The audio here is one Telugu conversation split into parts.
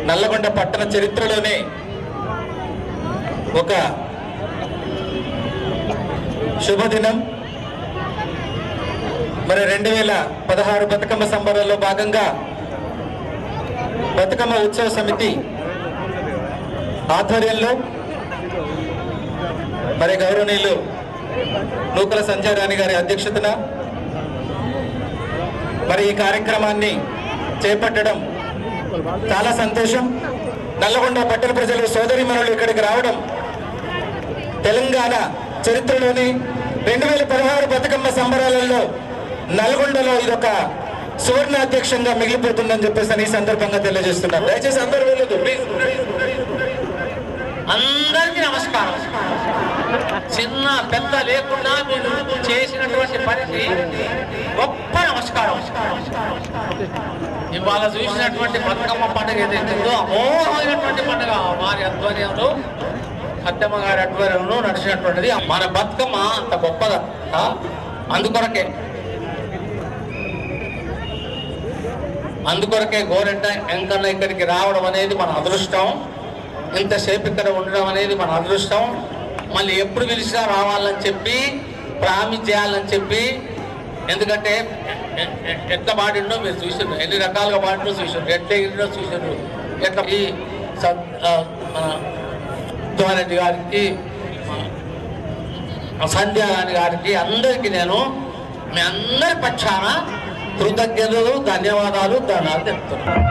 నల్లగొండ పట్టణ చరిత్రలోనే ఒక శుభదినం. మరి 2016 బతుకమ్మ సంబరాల్లో భాగంగా బతుకమ్మ ఉత్సవ సమితి ఆధ్వర్యంలో మరి గౌరవనీయులు నూకల సంజయ్ రాణి గారి అధ్యక్షతన మరి ఈ కార్యక్రమాన్ని చేపట్టడం చాలా సంతోషం. నల్లగొండ పట్టణ ప్రజలు సోదరిమణులు ఇక్కడికి రావడం తెలంగాణ చరిత్రలోని 2016 బతుకమ్మ సంబరాలలో నల్గొండలో ఇదొక సువర్ణాధ్యక్షంగా మిగిలిపోతుందని చెప్పేసి ఈ సందర్భంగా తెలియజేస్తున్నారు. దయచేసి అందరూ వెళ్ళదు ప్లీజ్. అందరికీ నమస్కారం. చిన్న పెద్ద లేకుండా మీరు చేసినటువంటి పనికి గొప్ప నమస్కారం. ఇవాళ చూసినటువంటి బతుకమ్మ పండుగ ఏదైతుందో అమోఘమైనటువంటి పండుగ వారి ఆధ్వర్యంలో సత్యమ్మ గారి ఆధ్వర్యంలో నడిచినటువంటిది. మన బతుకమ్మ అంత గొప్పదా. అందుకొరకే గోరెంట వెంకన్న ఇక్కడికి రావడం అనేది మన అదృష్టం. ఇంతసేపు ఇక్కడ ఉండడం అనేది మన అదృష్టం. మళ్ళీ ఎప్పుడు పిలిచినా రావాలని చెప్పి ప్రామిస్ చేయాలని చెప్పి, ఎందుకంటే ఎట్లా పాడిండో మీరు చూసిండ్రు, ఎన్ని రకాలుగా పాడిండో చూసిండ్రు, ఎట్లా ఎగిరినో చూసిండ్రు. ఎట్లా ఈ మన ఉత్తమారెడ్డి గారికి, సంధ్యారాణి గారికి అందరికీ నేను మీ అందరి పక్షాన కృతజ్ఞతలు, ధన్యవాదాలు, ధనాలు చెప్తున్నాను.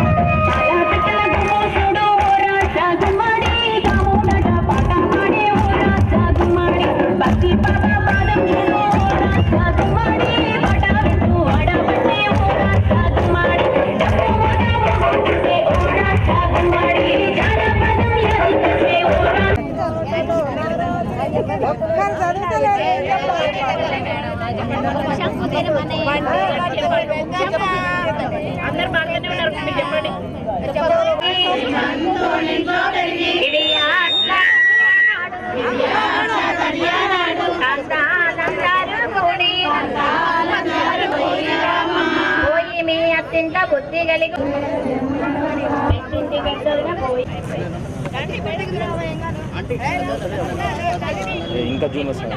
అందరు బాగానే ఉన్నారు. మీరు చెప్పండి. పోయి మీ అత్తింట బుద్ధి కలిగి ఇంకా జూమ్ వస్తుంది.